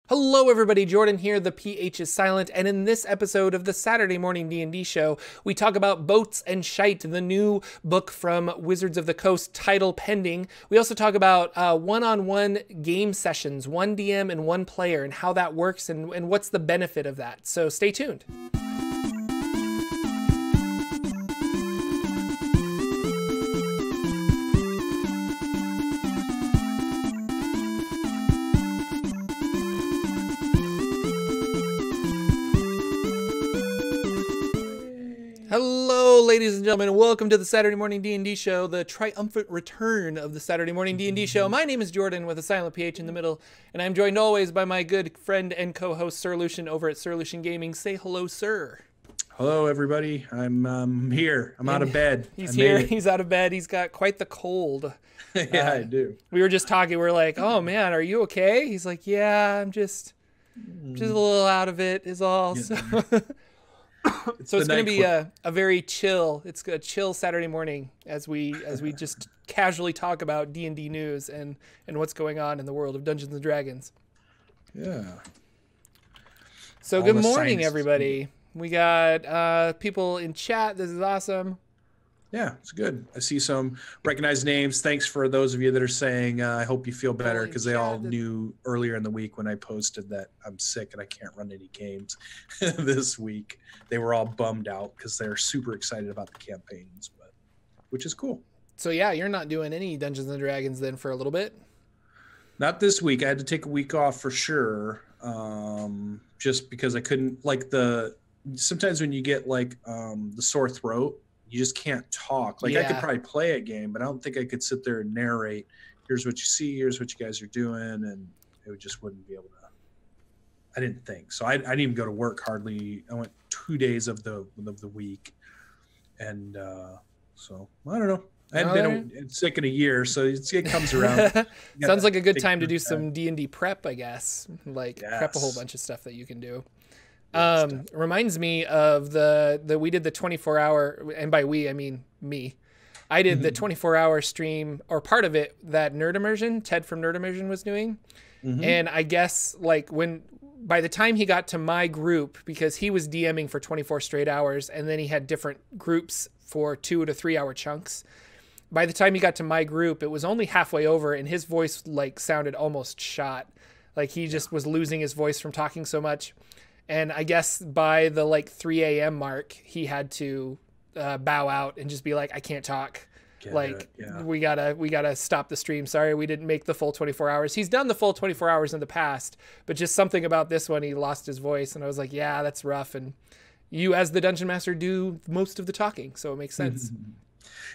Hello everybody, Jordan here, the PH is silent, and in this episode of the Saturday Morning D&D Show, we talk about WotC and Shite, the new book from Wizards of the Coast, title pending. We also talk about one-on-one game sessions, one DM and one player, and how that works and what's the benefit of that. So stay tuned. Hello, ladies and gentlemen. Welcome to the Saturday Morning D&D Show, the triumphant return of the Saturday Morning D&D Show. My name is Jordan with a silent PH in the middle, and I'm joined always by my good friend and co-host Sir Lucian over at Sir Lucian Gaming. Say hello, sir. Hello, everybody. I'm here. I'm out of bed. He's here. He's out of bed. He's got quite the cold. Yeah, I do. We were just talking. We were like, oh, man, are you okay? He's like, yeah, I'm just a little out of it is all. Yeah. So it's going to be a very chill. It's a chill Saturday morning as we just casually talk about D&D news and what's going on in the world of Dungeons and Dragons. Yeah. So good morning, everybody. We got people in chat. This is awesome. Yeah, it's good. I see some recognized names. Thanks for those of you that are saying, I hope you feel better, because they all knew earlier in the week when I posted that I'm sick and I can't run any games this week. They were all bummed out because they're super excited about the campaigns, which is cool. So yeah, you're not doing any Dungeons and Dragons then for a little bit? Not this week. I had to take a week off for sure, just because I couldn't, sometimes when you get the sore throat, you just can't talk. I could probably play a game, but I don't think I could sit there and narrate, here's what you see, here's what you guys are doing, and it just wouldn't be able to. I didn't think. So I didn't even go to work hardly. I went 2 days of the week. And so, I don't know. I hadn't been sick in a year, so it comes around. Sounds like a good time to do some D&D prep, I guess. Prep a whole bunch of stuff that you can do. Reminds me of we did the 24-hour, and by we I mean me. I did the 24-hour stream, or part of it, that Nerd Immersion Ted from Nerd Immersion was doing. And I guess by the time he got to my group, because he was DMing for 24 straight hours, and then he had different groups for 2 to 3 hour chunks. By the time he got to my group, it was only halfway over, and his voice sounded almost shot. He just was losing his voice from talking so much. And I guess by the 3 a.m. mark, he had to bow out and just be like, I can't talk. We gotta stop the stream. Sorry, we didn't make the full 24 hours. He's done the full 24 hours in the past, but just something about this one, he lost his voice. And I was like, yeah, that's rough. And you, as the Dungeon Master, do most of the talking, so it makes sense.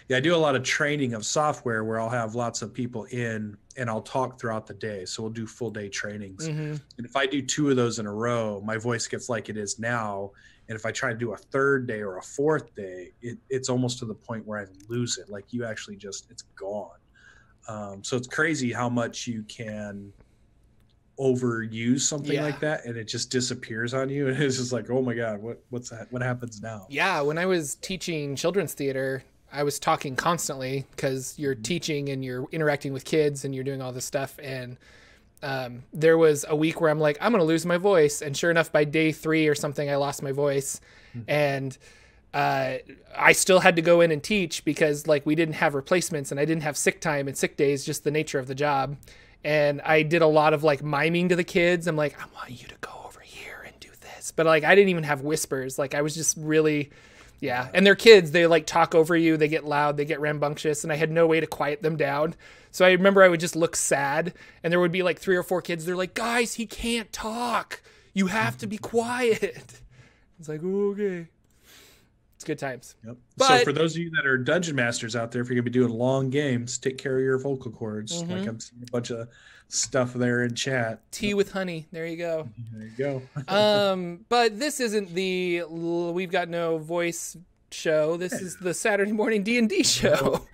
Yeah, I do a lot of training of software where I'll have lots of people in and I'll talk throughout the day. So we'll do full day trainings. And if I do 2 of those in a row, my voice gets like it is now. And if I try to do a 3rd day or a 4th day, it's almost to the point where I lose it. You actually it's gone. So it's crazy how much you can overuse something like that, and it just disappears on you. And it's just like, oh my God, what's that? What happens now? Yeah, when I was teaching children's theater, I was talking constantly because you're teaching and you're interacting with kids and you're doing all this stuff. And there was a week where I'm like, I'm going to lose my voice. And sure enough, by day 3 or something, I lost my voice. And I still had to go in and teach because we didn't have replacements and I didn't have sick time and sick days, just the nature of the job. And I did a lot of miming to the kids. I'm like, I want you to go over here and do this. But I didn't even have whispers. I was just really... Yeah, and they're kids. They talk over you. They get loud. They get rambunctious, and I had no way to quiet them down. So I remember I would just look sad, and there would be 3 or 4 kids. They're like, guys, he can't talk. You have to be quiet. It's like, oh, okay. It's good times. Yep. So for those of you that are Dungeon Masters out there, if you're going to be doing long games, take care of your vocal cords. I'm seeing a bunch of stuff there in chat. Tea with honey. There you go. There you go. But this isn't the We've Got No Voice show. This is the Saturday Morning D&D show.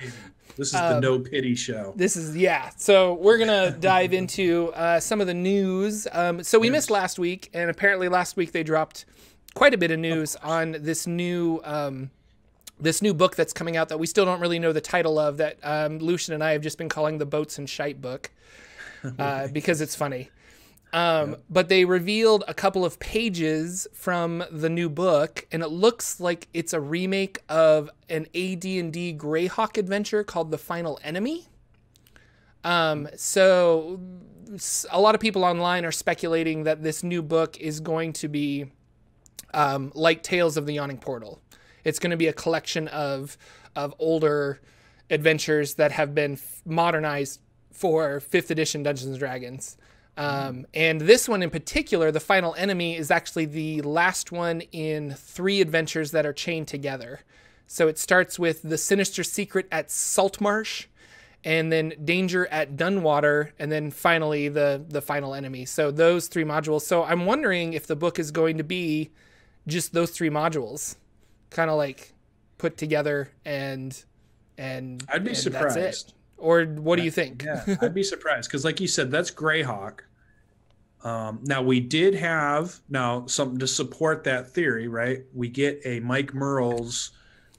This is the No Pity show. This is, So we're going to dive into some of the news. So we missed last week, and apparently last week they dropped quite a bit of news on this new book that's coming out that we still don't really know the title of, that Lucian and I have just been calling the Boats and Shite book because it's funny. But they revealed a couple of pages from the new book, and it looks like it's a remake of an AD&D Greyhawk adventure called The Final Enemy. So a lot of people online are speculating that this new book is going to be like Tales of the Yawning Portal. It's going to be a collection of older adventures that have been modernized for 5th edition Dungeons & Dragons. And this one in particular, The Final Enemy, is actually the last one in 3 adventures that are chained together. So it starts with The Sinister Secret at Saltmarsh, and then Danger at Dunwater, and then finally the Final Enemy. So those 3 modules. So I'm wondering if the book is going to be just those 3 modules, kind of like put together, and I'd be surprised. That's it. Or what do you think? Yeah, I'd be surprised because, like you said, that's Greyhawk. Now we did have something to support that theory, right? We get a Mike Merle's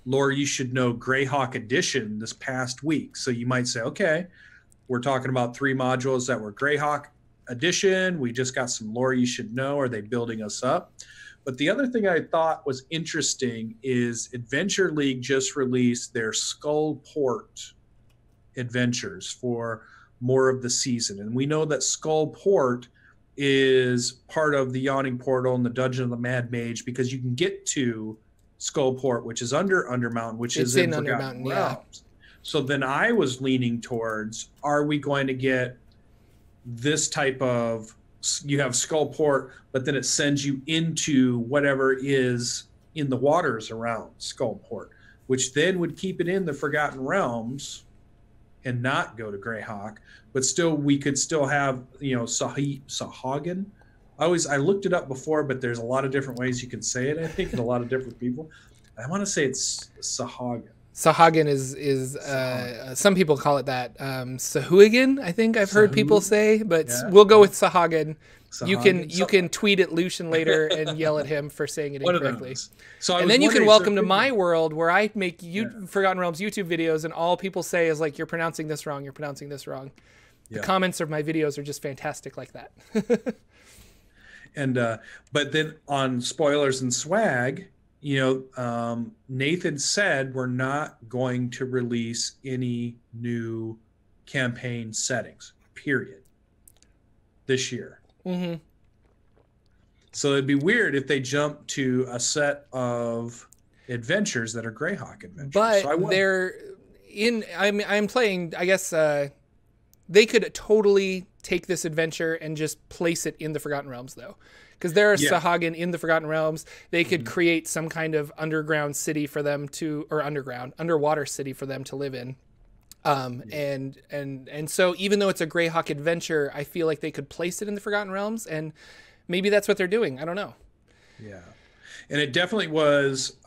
Lore You Should Know Greyhawk edition this past week. So you might say, okay, we're talking about 3 modules that were Greyhawk edition. We just got some Lore You Should Know. Are they building us up? But the other thing I thought was interesting is Adventure League just released their Skullport adventures for more of the season. And we know that Skullport is part of the Yawning Portal and the Dungeon of the Mad Mage, because you can get to Skullport, which is under Undermountain, which is in Forgotten Realms. So then I was leaning towards, are we going to get this type of, you have Skullport, but then it sends you into whatever is in the waters around Skullport, which then would keep it in the Forgotten Realms and not go to Greyhawk, but still we could still have, Sahagin. I looked it up before, but there's a lot of different ways you can say it, I think, and a lot of different people. I want to say it's Sahagin. Sahagin is some people call it that. Sahuagin, I think I've heard people say, but we'll go with Sahagin. You can tweet at Lucian later and yell at him for saying it incorrectly. So and then you can welcome to my world, where I make Forgotten Realms YouTube videos, and all people say is like, you're pronouncing this wrong, you're pronouncing this wrong. The comments of my videos are just fantastic like that. And but then on Spoilers and Swag, Nathan said we're not going to release any new campaign settings, period, this year. Mm-hmm. So it'd be weird if they jump to a set of adventures that are Greyhawk adventures. But I'm playing, I guess they could totally take this adventure and just place it in the Forgotten Realms, though. Because there are Sahagin in the Forgotten Realms. They could create some kind of underground city for them to, or underwater city for them to live in. And so even though it's a Greyhawk adventure, I feel like they could place it in the Forgotten Realms, and maybe that's what they're doing. I don't know. Yeah. And it definitely was,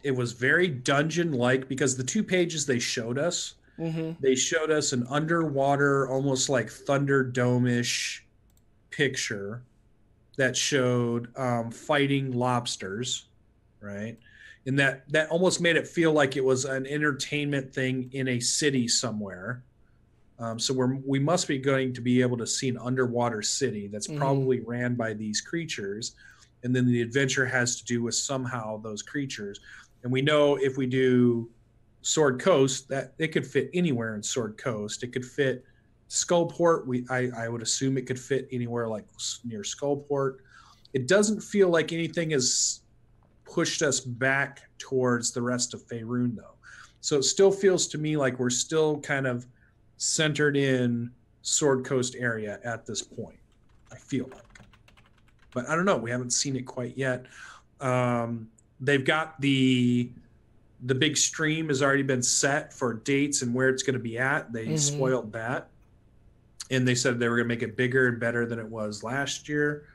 it was very dungeon-like, because the 2 pages they showed us, they showed us an underwater, almost like Thunderdome-ish picture that showed fighting lobsters, right? And that almost made it feel like it was an entertainment thing in a city somewhere. So we must be going to be able to see an underwater city that's probably ran by these creatures, and then the adventure has to do with somehow those creatures. And we know if we do Sword Coast, that it could fit anywhere in Sword Coast. It could fit Skullport. I would assume it could fit anywhere like near Skullport. It doesn't feel like anything has pushed us back towards the rest of Faerun, though. So it still feels to me like we're still kind of centered in Sword Coast area at this point, I feel like. But I don't know. We haven't seen it quite yet. They've got the big stream has already been set for dates and where it's going to be at. They spoiled that. And they said they were going to make it bigger and better than it was last year.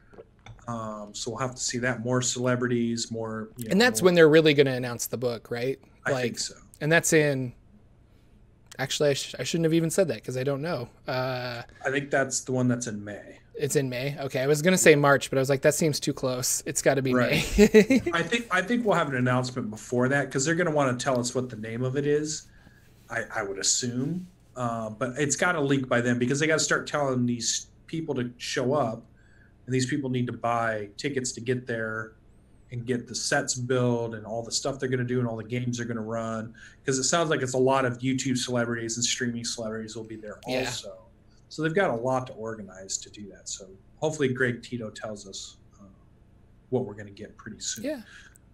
So we'll have to see that. More celebrities, more. And that's when they're really going to announce the book, right? I think so. And that's in. Actually, I shouldn't have even said that because I don't know. I think that's the one that's in May. It's in May. Okay, I was going to say March, but I was like, that seems too close. It's got to be May. I think we'll have an announcement before that, because they're going to want to tell us what the name of it is. I would assume, but it's got to leak by then, because they got to start telling these people to show up, and these people need to buy tickets to get there and get the sets built and all the stuff they're going to do and all the games they're going to run. Because it sounds like it's a lot of YouTube celebrities and streaming celebrities will be there also. So they've got a lot to organize to do that. So hopefully Greg Tito tells us what we're going to get pretty soon. Yeah.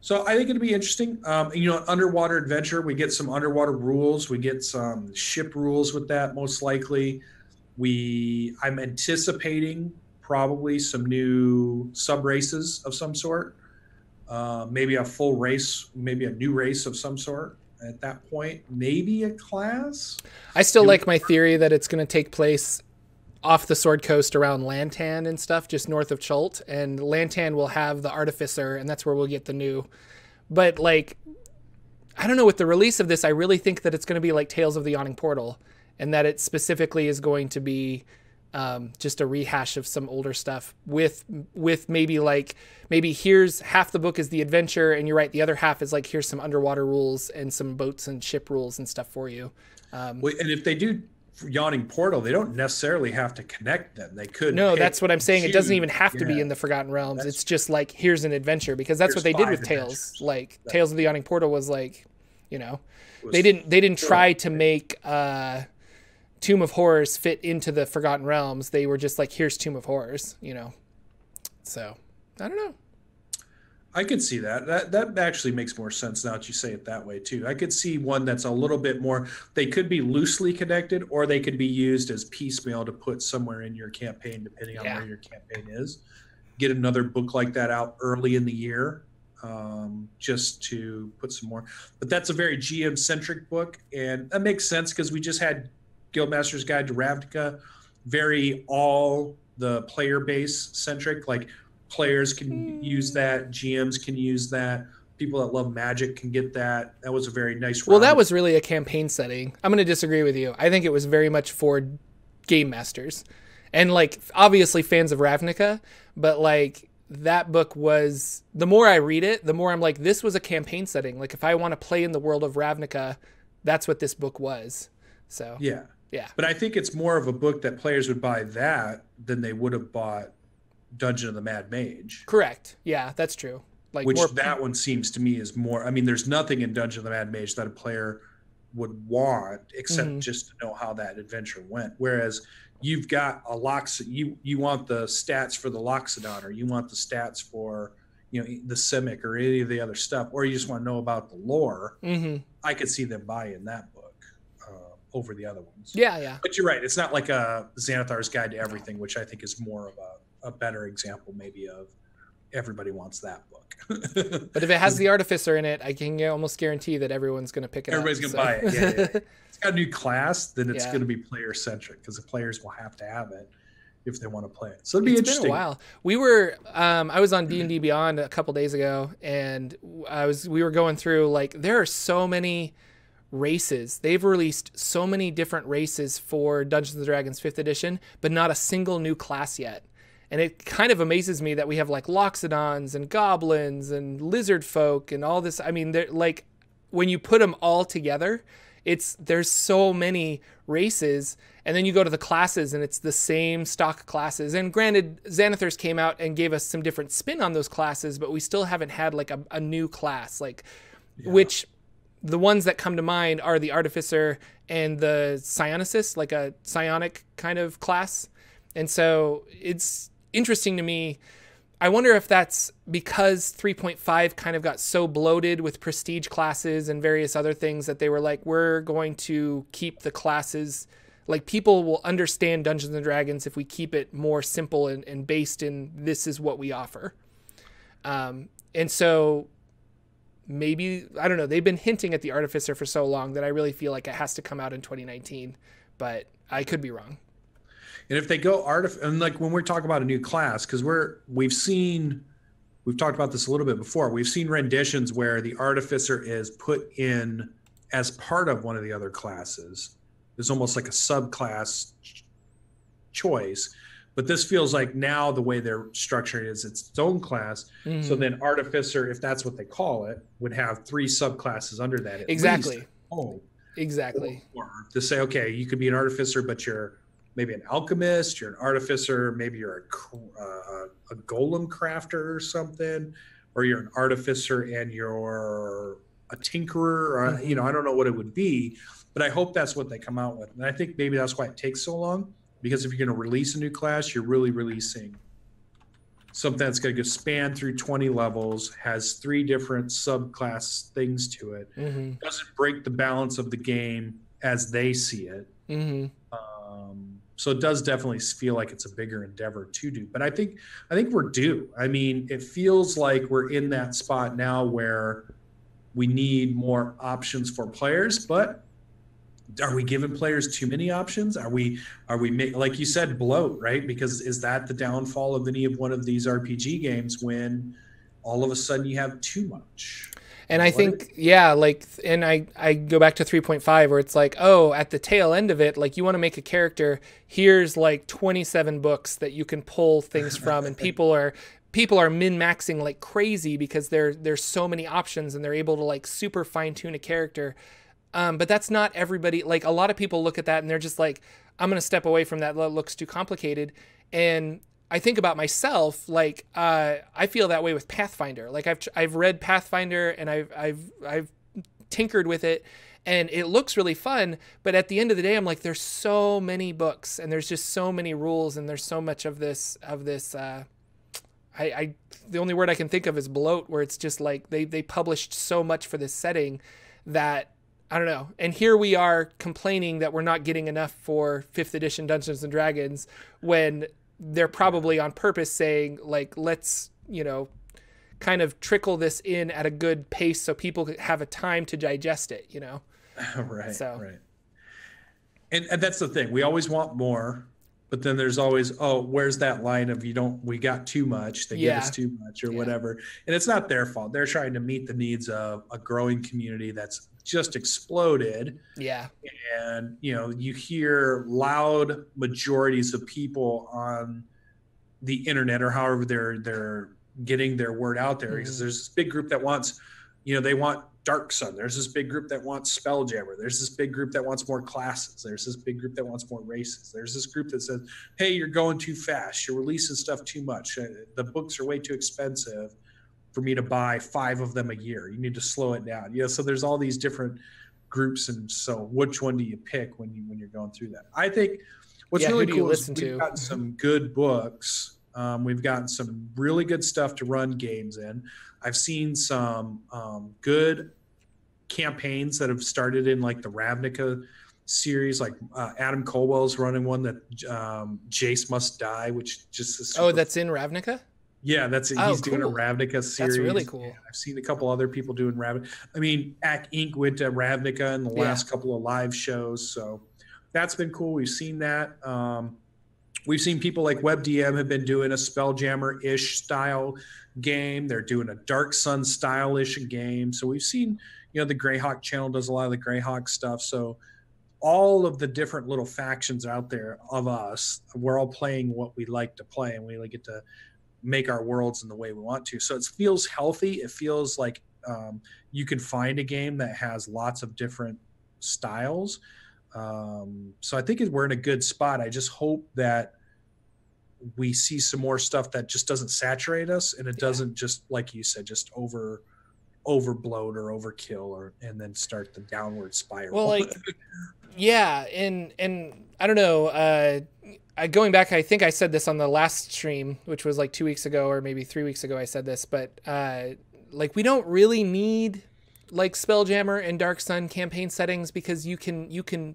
So I think it'll be interesting. Underwater adventure, we get some underwater rules. We get some ship rules with that, most likely. I'm anticipating probably some new sub races of some sort. Maybe a full race, maybe a new race of some sort at that point. Maybe a class. I still like my theory that it's going to take place off the Sword Coast around Lantan and stuff, just north of Chult. And Lantan will have the Artificer, and that's where we'll get the new. But, like, I don't know, with the release of this, I really think that it's going to be like Tales of the Yawning Portal, and that it specifically is going to be just a rehash of some older stuff with maybe here's half the book is the adventure, and you're right, the other half is like, here's some underwater rules and some boats and ship rules and stuff for you. And if they do Yawning Portal, they don't necessarily have to connect them. They could. No, that's what I'm saying. It doesn't even have to be in the Forgotten Realms. It's just like, here's an adventure, because that's what they did with Tales. Like Tales of the Yawning Portal was like, they didn't try to make Tomb of Horrors fit into the Forgotten Realms. They were just like, here's Tomb of Horrors, So I don't know. I could see that. That actually makes more sense now that you say it that way too. I could see one that's a little bit more, they could be loosely connected, or they could be used as piecemeal to put somewhere in your campaign, depending on where your campaign is. Get another book like that out early in the year, just to put some more. But that's a very GM-centric book, and that makes sense because we just had Guildmaster's Guide to Ravnica, very all the player base centric, like players can use that, GMs can use that, people that love Magic can get that. That was a very nice Well, that was really a campaign setting. I'm going to disagree with you. I think it was very much for game masters and like obviously fans of Ravnica, but like that book was, the more I read it, the more I'm like, this was a campaign setting. Like if I want to play in the world of Ravnica, that's what this book was. So yeah. But I think it's more of a book that players would buy that than they would have bought Dungeon of the Mad Mage. Correct. Yeah, that's true. Like that one seems to me is more, I mean, there's nothing in Dungeon of the Mad Mage that a player would want except just to know how that adventure went. Whereas you've got a you want the stats for the Loxodon, or you want the stats for, the Simic or any of the other stuff, or you just want to know about the lore. I could see them buying that book over the other ones. Yeah. But you're right. It's not like a Xanathar's Guide to Everything, which I think is more of a better example maybe of everybody wants that book. But if it has the Artificer in it, I can almost guarantee that everyone's going to pick it Everybody's up. Everybody's going to buy it. Yeah. It's got a new class, then it's going to be player centric because the players will have to have it if they want to play it. So it'd be interesting. Been a while. We were, I was on D&D Beyond a couple days ago, and we were going through, like, there are so many races. They've released so many different races for Dungeons and Dragons 5th edition, but not a single new class yet. And it kind of amazes me that we have like Loxodons and goblins and lizard folk and all this. I mean, they're like, when you put them all together, there's so many races, and then you go to the classes and it's the same stock classes. And granted, Xanathars came out and gave us some different spin on those classes, but we still haven't had like a new class, which the ones that come to mind are the Artificer and the Psionicist, like a psionic kind of class. And so it's interesting to me. I wonder if that's because 3.5 kind of got so bloated with prestige classes and various other things that they were like, we're going to keep the classes, like people will understand Dungeons and Dragons if we keep it more simple and based in this is what we offer. And so maybe, I don't know, they've been hinting at the Artificer for so long that I really feel like it has to come out in 2019, but I could be wrong. And if they go and like when we're talking about a new class, because we've talked about this a little bit before. We've seen renditions where the Artificer is put in as part of one of the other classes. There's almost like a subclass choice. But this feels like now the way they're structuring it is its own class. So then Artificer, if that's what they call it, would have 3 subclasses under that. Exactly. Least. Exactly. Or to say, okay, you could be an Artificer, but you're maybe an alchemist, you're an artificer, maybe you're a golem crafter or something, or you're an artificer and you're a tinkerer, or you know, I don't know what it would be, but I hope that's what they come out with. And I think maybe that's why it takes so long, because if you're going to release a new class, you're really releasing something that's going to span through 20 levels, has 3 different subclass things to it, doesn't break the balance of the game as they see it. So it does definitely feel like it's a bigger endeavor to do. But I think we're due. I mean, it feels like we're in that spot now where we need more options for players, but are we giving players too many options? Are we like you said, bloat, right? Because is that the downfall of any of one of these RPG games when all of a sudden you have too much? And I think, yeah, like, and I go back to 3.5 where it's like, oh, at the tail end of it, like, you want to make a character, here's like 27 books that you can pull things from, and people are min-maxing like crazy because there's so many options and they're able to like super fine-tune a character. But that's not everybody. Like, a lot of people look at that and they're just like, I'm going to step away from that. That looks too complicated. And I think about myself, like, I feel that way with Pathfinder. Like, I've read Pathfinder and I've tinkered with it and it looks really fun. But at the end of the day, I'm like, there's so many books and there's just so many rules and there's so much of this, the only word I can think of is bloat, where it's just like they published so much for this setting that, I don't know. And here we are complaining that we're not getting enough for 5th edition Dungeons and Dragons when they're probably on purpose saying, like, let's, you know, kind of trickle this in at a good pace so people have a time to digest it, you know? Right. So. Right. And that's the thing. We always want more, but then there's always, oh, where's that line of we got too much, they give us too much or whatever. And it's not their fault. They're trying to meet the needs of a growing community that's just exploded. Yeah. And, you know, you hear loud majorities of people on the internet or however they're getting their word out there, because there's this big group that wants, you know, they want Dark Sun. There's this big group that wants Spelljammer. There's this big group that wants more classes. There's this big group that wants more races. There's this group that says, hey, you're going too fast. You're releasing stuff too much. The books are way too expensive for me to buy 5 of them a year. You need to slow it down. You know, so there's all these different groups. And so which one do you pick when you're going through that? I think what's really cool is we've gotten some good books. We've gotten some really good stuff to run games in. I've seen some good campaigns that have started in like the Ravnica series, like Adam Colwell's running one that Jace Must Die, which just is that's in Ravnica? Yeah, he's doing a Ravnica series. That's really cool. Yeah, I've seen a couple other people doing Ravnica. I mean, Ack Inc. went to Ravnica in the last couple of live shows, so that's been cool. We've seen that. We've seen people like Web DM have been doing a Spelljammer-ish style game. They're doing a Dark Sun style-ish game. So we've seen, you know, the Greyhawk channel does a lot of the Greyhawk stuff. So all of the different little factions out there of us, we're all playing what we like to play, and we like get to make our worlds in the way we want to. So it feels healthy. It feels like you can find a game that has lots of different styles. So I think we're in a good spot. I just hope that we see some more stuff that just doesn't saturate us, and it doesn't just, like you said, just overbloat or overkill, and then start the downward spiral. Well, like, yeah, and I don't know. Going back, I think I said this on the last stream, which was like 2 weeks ago or maybe 3 weeks ago. I said this, but like, we don't really need like Spelljammer and Dark Sun campaign settings, because you can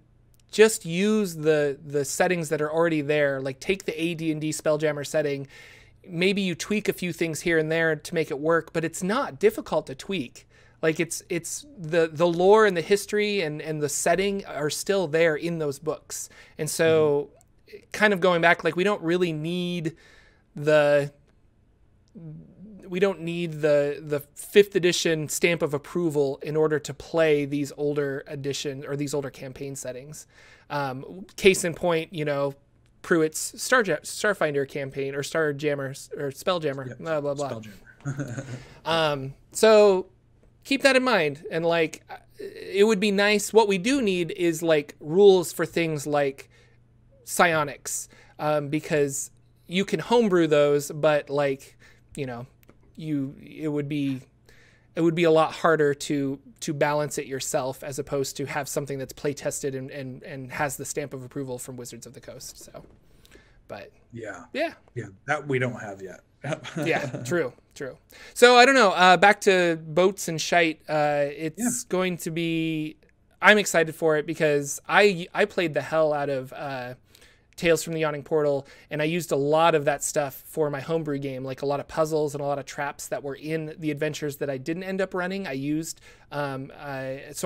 just use the settings that are already there. Like, take the AD&D Spelljammer setting, maybe you tweak a few things here and there to make it work, but it's not difficult to tweak. Like, it's the lore and the history and the setting are still there in those books. And so kind of going back, like, we don't really need the 5th edition stamp of approval in order to play these older edition or these older campaign settings. Case in point, you know, Pruitt's Starfinder campaign or Starjammer or Spelljammer, blah, blah, blah. Spelljammer. So keep that in mind. And like, it would be nice. What we do need is like rules for things like psionics, because you can homebrew those, but like, you know, it would be a lot harder to balance it yourself, as opposed to have something that's play tested and has the stamp of approval from Wizards of the Coast. So, but yeah, that we don't have yet. Yeah, true. So I don't know, back to boats and shite. It's going to be, I'm excited for it because I played the hell out of Tales from the Yawning Portal, and I used a lot of that stuff for my homebrew game, like a lot of puzzles and a lot of traps that were in the adventures that I didn't end up running. I used, so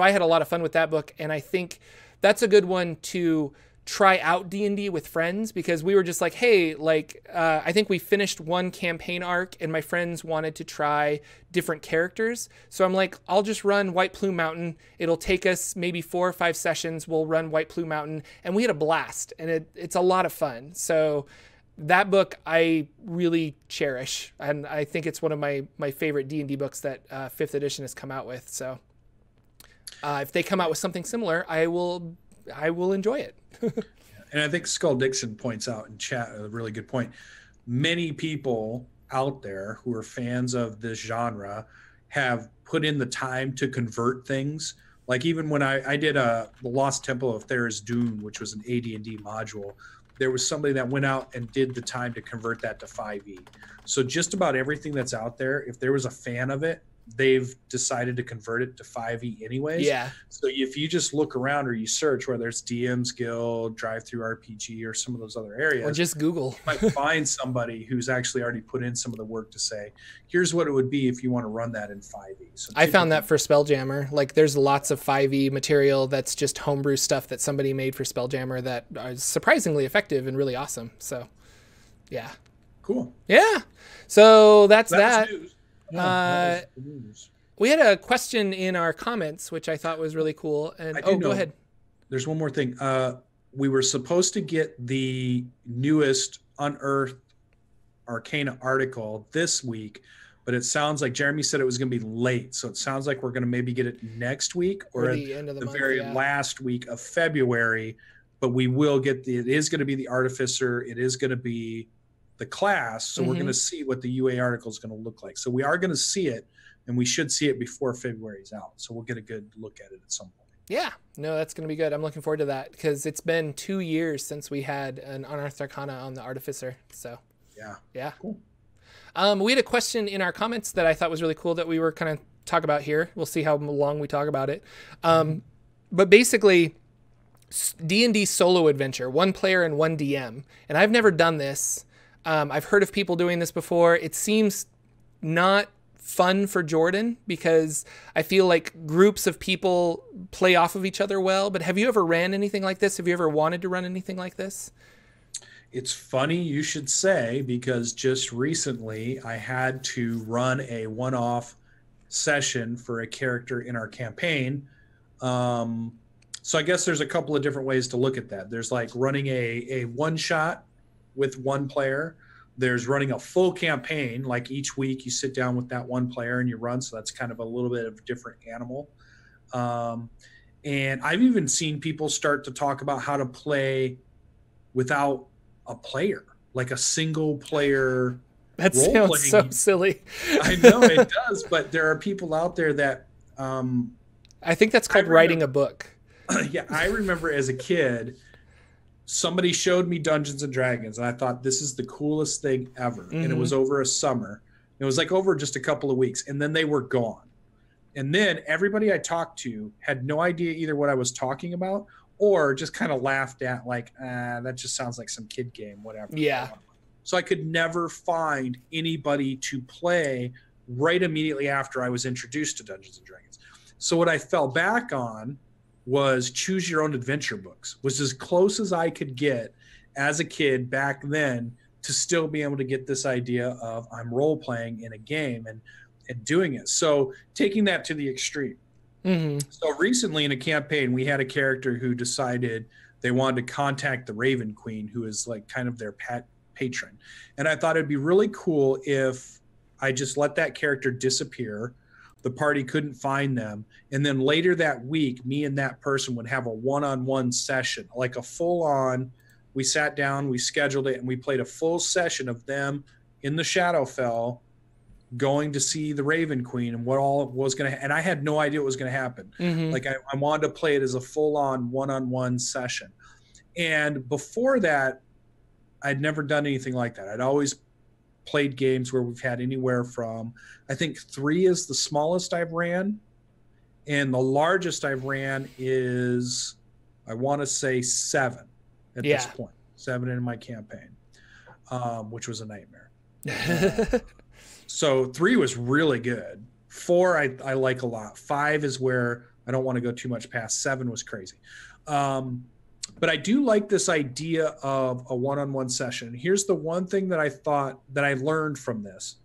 I had a lot of fun with that book, and I think that's a good one to try out D&D with friends, because we were just like, hey, like, I think we finished one campaign arc and my friends wanted to try different characters. So I'm like, I'll just run White Plume Mountain. It'll take us maybe 4 or 5 sessions. We'll run White Plume Mountain, and we had a blast, and it's a lot of fun. So that book I really cherish, and I think it's one of my favorite D&D books that 5th edition has come out with. So if they come out with something similar, I will enjoy it. And I think Skull Dixon points out in chat a really good point. Many people out there who are fans of this genre have put in the time to convert things. Like even when I did the Lost Temple of Thera's Dune, which was an AD&D module, there was somebody that went out and did the time to convert that to 5e. So just about everything that's out there, if there was a fan of it, they've decided to convert it to 5e anyways. Yeah. So if you just look around or you search, whether it's DMSGuild, Drive-Thru RPG, or some of those other areas, or just Google, you might find somebody who's actually already put in some of the work to say, here's what it would be if you want to run that in 5e. So I found that for Spelljammer. Like, there's lots of 5e material that's just homebrew stuff that somebody made for Spelljammer that is surprisingly effective and really awesome. So, yeah. Cool. Yeah. So that's that. News. Yeah, we had a question in our comments, which I thought was really cool. And go ahead. There's one more thing. We were supposed to get the newest Unearthed Arcana article this week, but it sounds like Jeremy said it was going to be late. So it sounds like we're going to maybe get it next week or the end of the month, very last week of February. But we will get it is going to be the Artificer. It is going to be the class. So we're going to see what the UA article is going to look like. So we are going to see it, and we should see it before February is out. So we'll get a good look at it at some point. Yeah. No, that's going to be good. I'm looking forward to that because it's been 2 years since we had an Unearthed Arcana on the Artificer. So yeah. Cool. We had a question in our comments that I thought was really cool that we were kind of talk about here. We'll see how long we talk about it. But basically, D&D solo adventure, 1 player and 1 DM. And I've never done this. I've heard of people doing this before. It seems not fun for Jordan because I feel like groups of people play off of each other well. But have you ever ran anything like this? Have you ever wanted to run anything like this? It's funny you should say, because just recently I had to run a one-off session for a character in our campaign. So I guess there's a couple of different ways to look at that. There's like running a one-shot with 1 player. There's running a full campaign, like each week you sit down with that 1 player and you run. So that's kind of a little bit of a different animal. And I've even seen people start to talk about how to play without a player, like a single player. That sounds so silly. I know it does, but there are people out there that I think that's called writing a book. Yeah, I remember as a kid, somebody showed me Dungeons and Dragons, and I thought this is the coolest thing ever. And it was over a summer. It was like over just a couple of weeks, and then they were gone. And then everybody I talked to had no idea either what I was talking about or just kind of laughed at, like, that just sounds like some kid game, whatever. Yeah. So I could never find anybody to play right immediately after I was introduced to Dungeons and Dragons. So what I fell back on was choose your own adventure books, was as close as I could get as a kid back then to still be able to get this idea of I'm role playing in a game and doing it. So taking that to the extreme. So recently in a campaign, we had a character who decided they wanted to contact the Raven Queen, who is like kind of their patron. And I thought it'd be really cool if I just let that character disappear. The party couldn't find them. And then later that week, me and that person would have a one-on-one session, like a full-on, we sat down, we scheduled it, and we played a full session of them in the Shadowfell going to see the Raven Queen and what all was going to, and I had no idea what was going to happen. Like I wanted to play it as a full-on one-on-one session. And before that, I'd never done anything like that. I'd always played games where we've had anywhere from, I think 3 is the smallest I've ran. And the largest I've ran is, I want to say 7 at this point. 7 in my campaign, which was a nightmare. So 3 was really good. 4 I like a lot. 5 is where I don't want to go too much past. 7 was crazy. But I do like this idea of a one-on-one session. Here's the one thing that I thought that I learned from this.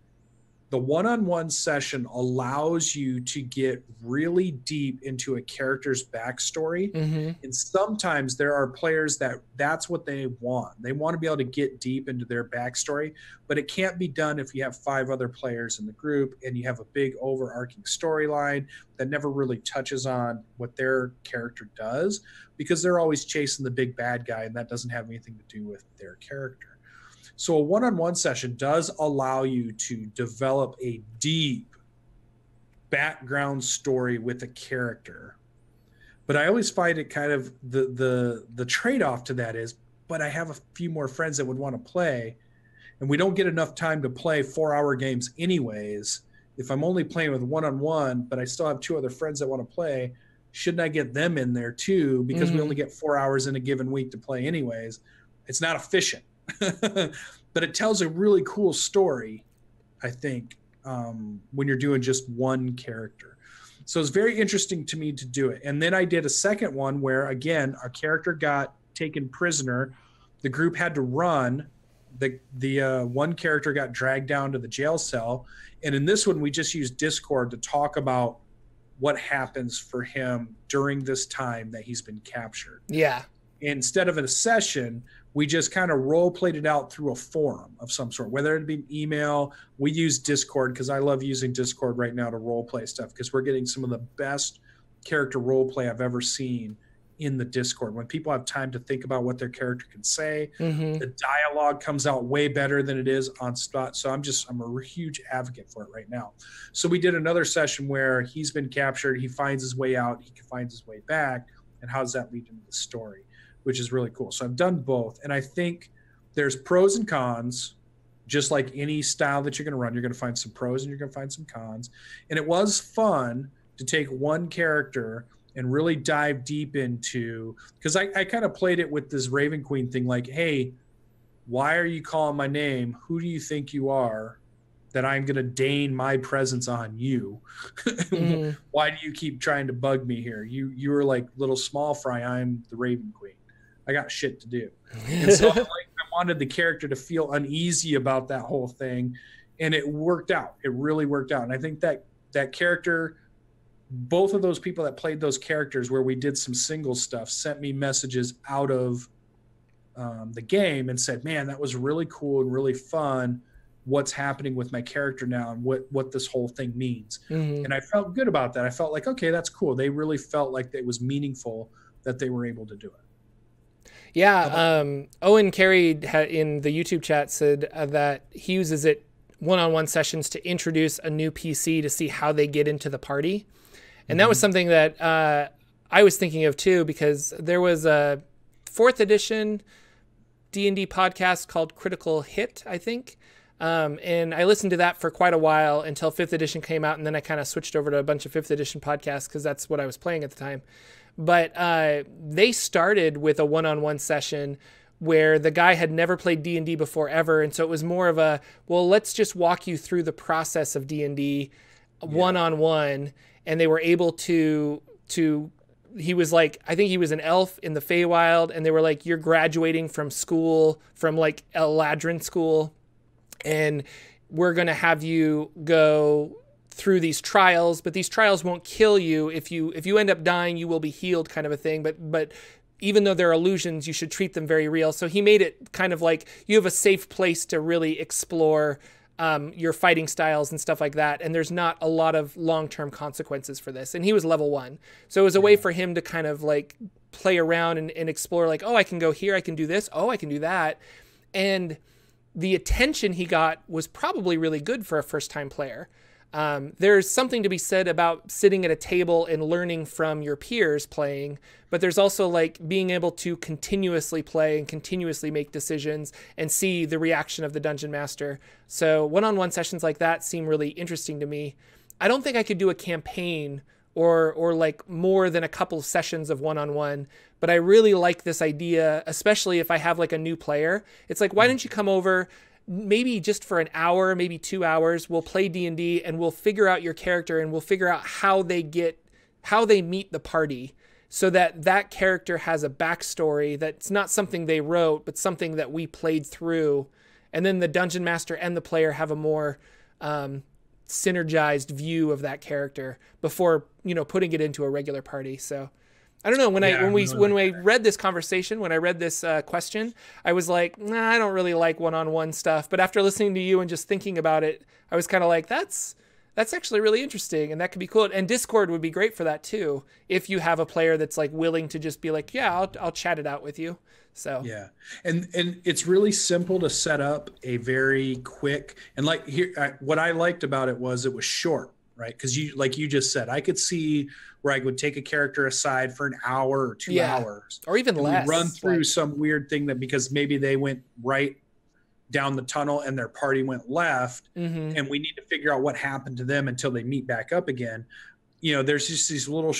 The one-on-one session allows you to get really deep into a character's backstory. And sometimes there are players that's what they want. They want to be able to get deep into their backstory, but it can't be done if you have 5 other players in the group and you have a big overarching storyline that never really touches on what their character does, because they're always chasing the big bad guy, and that doesn't have anything to do with their character. So a one-on-one session does allow you to develop a deep background story with a character. But I always find it kind of the trade-off to that is, but I have a few more friends that would want to play, and we don't get enough time to play 4-hour games anyways. If I'm only playing with one-on-one, but I still have 2 other friends that want to play, shouldn't I get them in there too? Because we only get 4 hours in a given week to play anyways. It's not efficient. But it tells a really cool story, I think, when you're doing just one character. So it's very interesting to me to do it. And then I did a second one where, again, our character got taken prisoner. The group had to run. The one character got dragged down to the jail cell. And in this one, we just used Discord to talk about what happens for him during this time that he's been captured. Yeah. Instead of a session, we just kind of role played it out through a forum of some sort, whether it be email. We use Discord because I love using Discord right now to role play stuff, because we're getting some of the best character role play I've ever seen in the Discord. When people have time to think about what their character can say, the dialogue comes out way better than it is on spot. So I'm a huge advocate for it right now. So we did another session where he's been captured. He finds his way out. He finds his way back. And how does that lead into the story? Which is really cool. So I've done both. And I think there's pros and cons, just like any style that you're going to run. You're going to find some pros and you're going to find some cons. And it was fun to take one character and really dive deep into, because I kind of played it with this Raven Queen thing, like, hey, why are you calling my name? Who do you think you are that I'm going to deign my presence on you? Why do you keep trying to bug me here? You were like little small fry. I'm the Raven Queen. I got shit to do. And so I wanted the character to feel uneasy about that whole thing. And it worked out. It really worked out. And I think that character, both of those people that played those characters where we did some single stuff, sent me messages out of the game and said, man, that was really cool and really fun. What's happening with my character now and what this whole thing means. And I felt good about that. I felt like, okay, that's cool. They really felt like it was meaningful that they were able to do it. Yeah, Owen Carey in the YouTube chat said that he uses it one-on-one sessions to introduce a new PC to see how they get into the party. And that was something that I was thinking of too, because there was a 4th edition D&D podcast called Critical Hit, I think. And I listened to that for quite a while until 5th edition came out. And then I kind of switched over to a bunch of 5th edition podcasts because that's what I was playing at the time. But they started with a one-on-one session where the guy had never played D&D before ever. And so it was more of a, well, let's just walk you through the process of D&D one-on-one. And they were able to he was like, I think he was an elf in the Feywild. And they were like, you're graduating from school, from like Eladrin school. And we're going to have you go through these trials, but these trials won't kill you. If you end up dying, you will be healed, kind of a thing. But even though they're illusions, you should treat them very real. So he made it kind of like you have a safe place to really explore your fighting styles and stuff like that. And there's not a lot of long-term consequences for this. And he was level 1. So it was a way for him to kind of like play around and explore like, oh, I can go here. I can do this. Oh, I can do that. And the attention he got was probably really good for a first-time player. There's something to be said about sitting at a table and learning from your peers playing, but there's also like being able to continuously play and continuously make decisions and see the reaction of the dungeon master. So one-on-one sessions like that seem really interesting to me. I don't think I could do a campaign or like more than a couple of sessions of one-on-one, but I really like this idea, especially if I have like a new player. It's like, why don't you come over, maybe just for an hour, maybe 2 hours, we'll play D&D and we'll figure out your character and we'll figure out how they meet the party, so that that character has a backstory that's not something they wrote, but something that we played through. And then the dungeon master and the player have a more synergized view of that character before, putting it into a regular party. So I don't know, when I read this conversation, when I read this question, I was like, nah, I don't really like one-on-one stuff. But after listening to you and just thinking about it, I was kind of like, that's actually really interesting, and that could be cool. And Discord would be great for that too, if you have a player that's like willing to just be like, yeah, I'll chat it out with you. So yeah, and it's really simple to set up a very quick, and like here, what I liked about it was short, right? Because like you just said, I could see where I would take a character aside for an hour or 2 hours, or even less. Run through some weird thing that because maybe they went right down the tunnel and their party went left, and we need to figure out what happened to them until they meet back up again. There's just these little,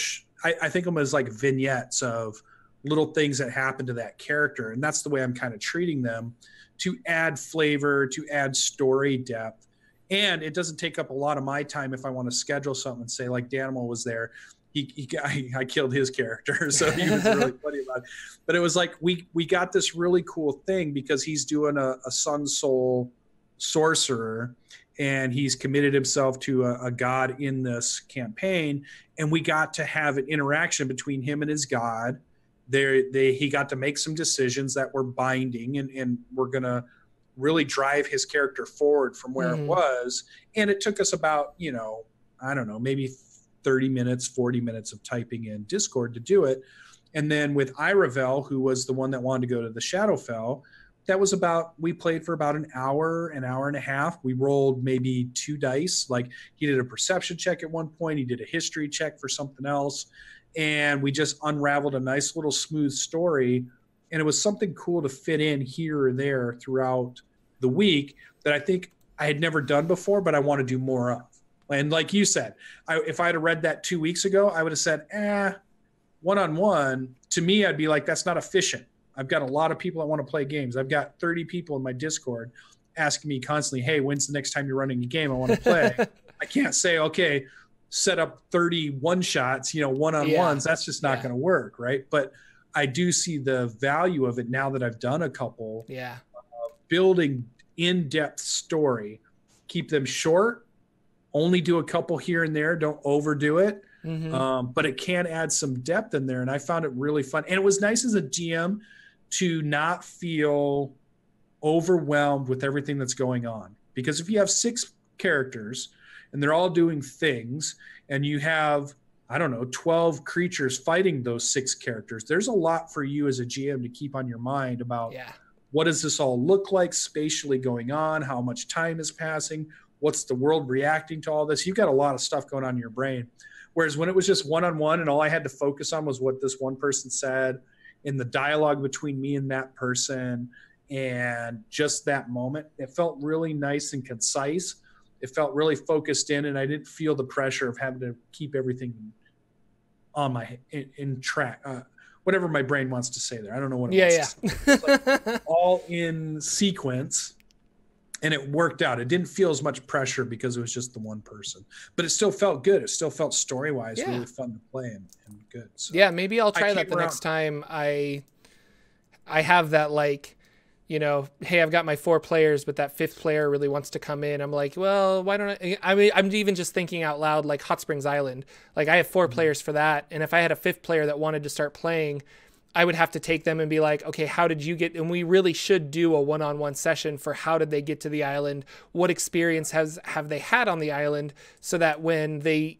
I think of them as like vignettes of little things that happen to that character. And that's the way I'm kind of treating them, to add flavor, to add story depth. And it doesn't take up a lot of my time if I want to schedule something and say, like Danimal was there. I killed his character, so he was really funny about it. But it was like we got this really cool thing because he's doing a Sun Soul sorcerer, and he's committed himself to a god in this campaign, and we got to have an interaction between him and his god. He got to make some decisions that were binding, and we're gonna really drive his character forward from where it was. And it took us about, I don't know, maybe 30 minutes, 40 minutes of typing in Discord to do it. And then with Iravel, who was the one that wanted to go to the Shadowfell, we played for about an hour and a half. We rolled maybe 2 dice. Like, he did a perception check at one point. He did a history check for something else. And we just unraveled a nice little smooth story. And it was something cool to fit in here or there throughout the week that I think I had never done before, but I want to do more of. And like you said, if I had read that 2 weeks ago, I would have said, one-on-one, to me, I'd be like, that's not efficient. I've got a lot of people that want to play games. I've got 30 people in my Discord asking me constantly, hey, when's the next time you're running a game? I want to play. I can't say, okay, set up 30 one-shots, one-on-ones. Yeah. That's just not going to work, right? But I do see the value of it now that I've done a couple. Yeah. Building in-depth story. Keep them short. Only do a couple here and there. Don't overdo it. But it can add some depth in there. And I found it really fun. And it was nice as a GM to not feel overwhelmed with everything that's going on. Because if you have 6 characters and they're all doing things, and you have, 12 creatures fighting those 6 characters, there's a lot for you as a GM to keep on your mind about what does this all look like spatially going on? How much time is passing? What's the world reacting to all this? You've got a lot of stuff going on in your brain. Whereas when it was just one-on-one and all I had to focus on was what this one person said in the dialogue between me and that person, and just that moment, it felt really nice and concise. It felt really focused in, and I didn't feel the pressure of having to keep everything on in track. Whatever my brain wants to say there. I don't know what it wants to say. It's like all in sequence. And it worked out. It didn't feel as much pressure because it was just the one person, but it still felt good. It still felt story-wise really fun to play and good. So yeah, maybe I'll try that the next time I have that, like, hey, I've got my 4 players, but that 5th player really wants to come in. I'm like, well, why don't I mean, I'm even just thinking out loud, like Hot Springs Island. Like, I have 4 players for that. And if I had a 5th player that wanted to start playing, I would have to take them and be like, okay, how did you get, and we really should do a one-on-one session for how did they get to the island? What experience have they had on the island, so that when they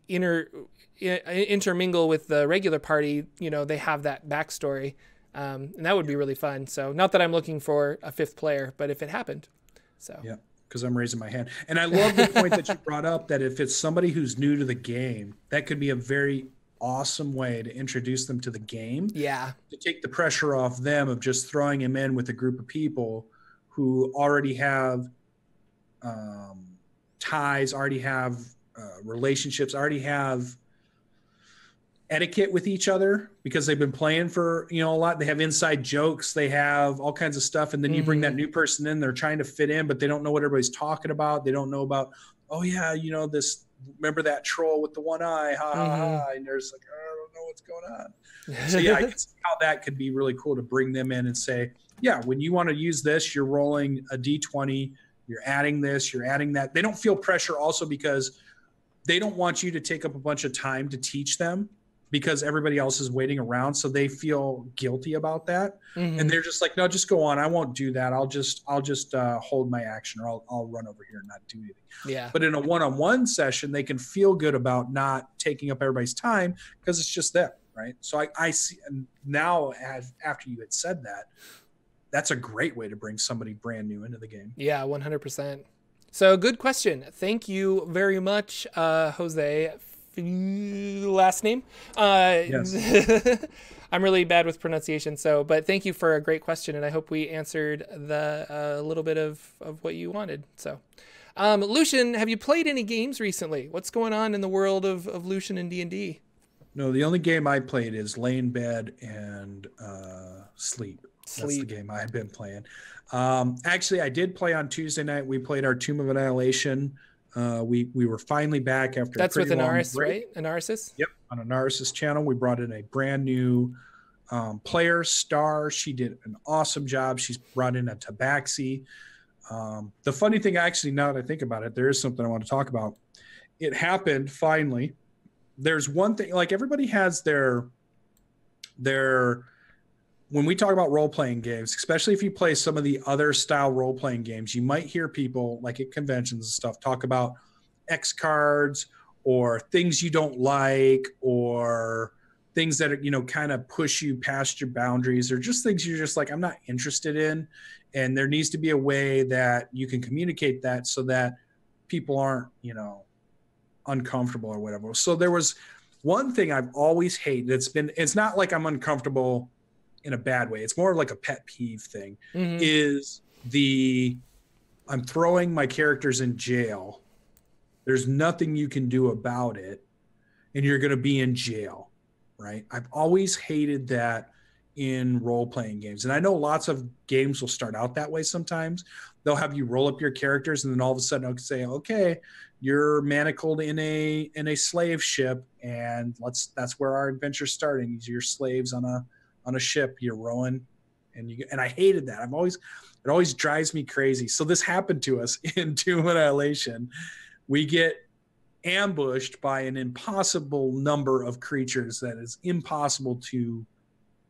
intermingle with the regular party, you know, they have that backstory. And that would be really fun. So not that I'm looking for a 5th player, but if it happened. So yeah, because I'm raising my hand. And I love the point that you brought up, that if it's somebody who's new to the game, that could be a very awesome way to introduce them to the game. Yeah. To take the pressure off them of just throwing him in with a group of people who already have ties, already have relationships, already have etiquette with each other because they've been playing for, you know, a lot. They have inside jokes, they have all kinds of stuff. And then you bring that new person in, they're trying to fit in, but they don't know what everybody's talking about. They don't know about, oh yeah, you know, remember that troll with the one eye, ha ha ha. And there's like, oh, I don't know what's going on. So yeah, I can see how that could be really cool to bring them in and say, yeah, when you want to use this, you're rolling a D20, you're adding this, you're adding that. They don't feel pressure also because they don't want you to take up a bunch of time to teach them, because everybody else is waiting around. So they feel guilty about that. And they're just like, no, just go on. I won't do that. I'll just hold my action, or I'll run over here and not do anything. Yeah. But in a one-on-one session, they can feel good about not taking up everybody's time because it's just them. Right. So I see, and now after you had said that, that's a great way to bring somebody brand new into the game. Yeah, 100%. So good question. Thank you very much, Jose. Last name. Yes. I'm really bad with pronunciation, but thank you for a great question, and I hope we answered the little bit of what you wanted. So, Lucian, have you played any games recently? What's going on in the world of Lucian and D&D? No, the only game I played is lay in bed and sleep. That's the game I've been playing. Actually, I did play on Tuesday night. We played our Tomb of Annihilation. We were finally back after that's a pretty with Anaris, break. right? Anaris? Yep, on Anaris' channel. We brought in a brand new player, Star. She did an awesome job. She's brought in a Tabaxi. The funny thing, actually, now that I think about it, there is something I want to talk about. It happened finally. There's one thing, like everybody has their when we talk about role-playing games, especially if you play some of the other style role-playing games, you might hear people like at conventions and stuff talk about X cards or things you don't like, or things that are, you know, kind of push you past your boundaries, or just things you're just like, I'm not interested in. And there needs to be a way that you can communicate that so that people aren't, you know, uncomfortable or whatever. So there was one thing I've always hated. It's not like I'm uncomfortable in a bad way. It's more like a pet peeve thing, is I'm throwing my characters in jail. There's nothing you can do about it, and you're going to be in jail, right? I've always hated that in role-playing games. And I know lots of games will start out that way sometimes. They'll have you roll up your characters, and then all of a sudden they'll say, okay, you're manacled in a slave ship, and that's where our adventure's starting. You're slaves on a ship, you're rowing, and I hated that. It always drives me crazy. So this happened to us in Tomb of Annihilation. We get ambushed by an impossible number of creatures that is impossible to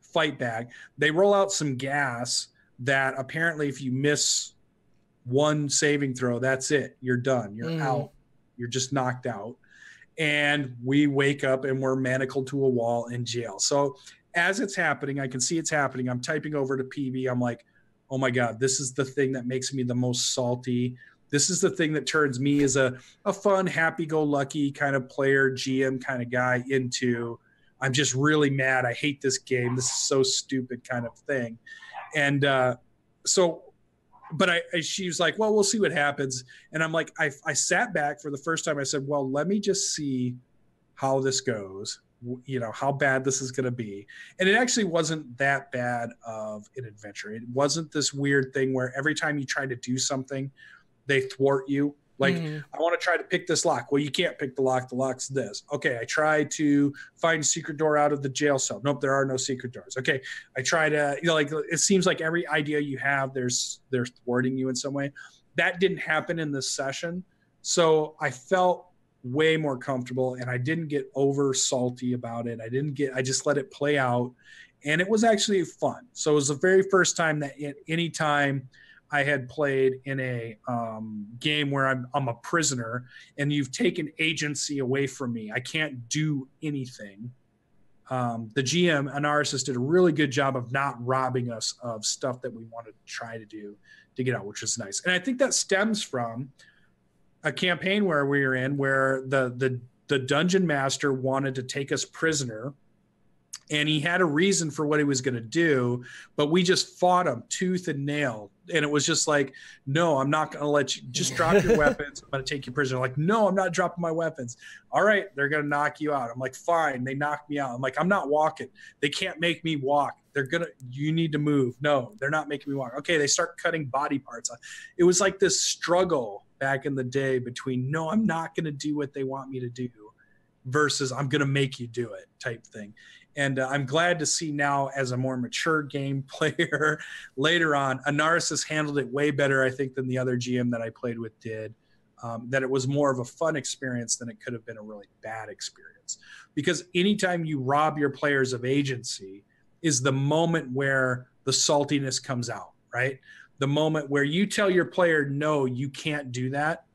fight back. They roll out some gas that apparently if you miss one saving throw, that's it. You're done. You're out. You're just knocked out. And we wake up and we're manacled to a wall in jail. So as it's happening, I can see it's happening. I'm typing over to PB. I'm like, oh my God, this is the thing that makes me the most salty. This is the thing that turns me as a fun, happy-go-lucky kind of player, GM kind of guy into, I'm just really mad. I hate this game. This is so stupid kind of thing. And she was like, well, we'll see what happens. And I'm like, I sat back for the first time. I said, well, let me just see how this goes, you know, how bad this is going to be. And it actually wasn't that bad of an adventure. It wasn't this weird thing where every time you try to do something, they thwart you. Like, I want to try to pick this lock. Well, you can't pick the lock. The lock's this. Okay, I try to find a secret door out of the jail cell. Nope, there are no secret doors. Okay, I try to, you know, like, it seems like every idea you have, they're thwarting you in some way. That didn't happen in this session. So I felt way more comfortable, and I didn't get over salty about it. I just let it play out. and it was actually fun. So it was the very first time that at any time I had played in a game where I'm a prisoner and you've taken agency away from me. I can't do anything. The GM, Anaris, did a really good job of not robbing us of stuff that we wanted to try to do to get out, which was nice. And I think that stems from a campaign where we were in where the dungeon master wanted to take us prisoner, and he had a reason for what he was going to do, but we just fought him tooth and nail. And it was just like, no, I'm not going to let you just drop your weapons. I'm going to take you prisoner. Like, no, I'm not dropping my weapons. All right, they're going to knock you out. I'm like, fine. They knocked me out. I'm like, I'm not walking. They can't make me walk. You need to move. No, they're not making me walk. Okay, they start cutting body parts. It was like this struggle back in the day between, no, I'm not going to do what they want me to do versus I'm going to make you do it type thing. And I'm glad to see now, as a more mature game player later on, Anaris has handled it way better, I think, than the other GM that I played with did. That it was more of a fun experience than it could have been a really bad experience. Because anytime you rob your players of agency is the moment where the saltiness comes out, right? The moment where you tell your player, no, you can't do that.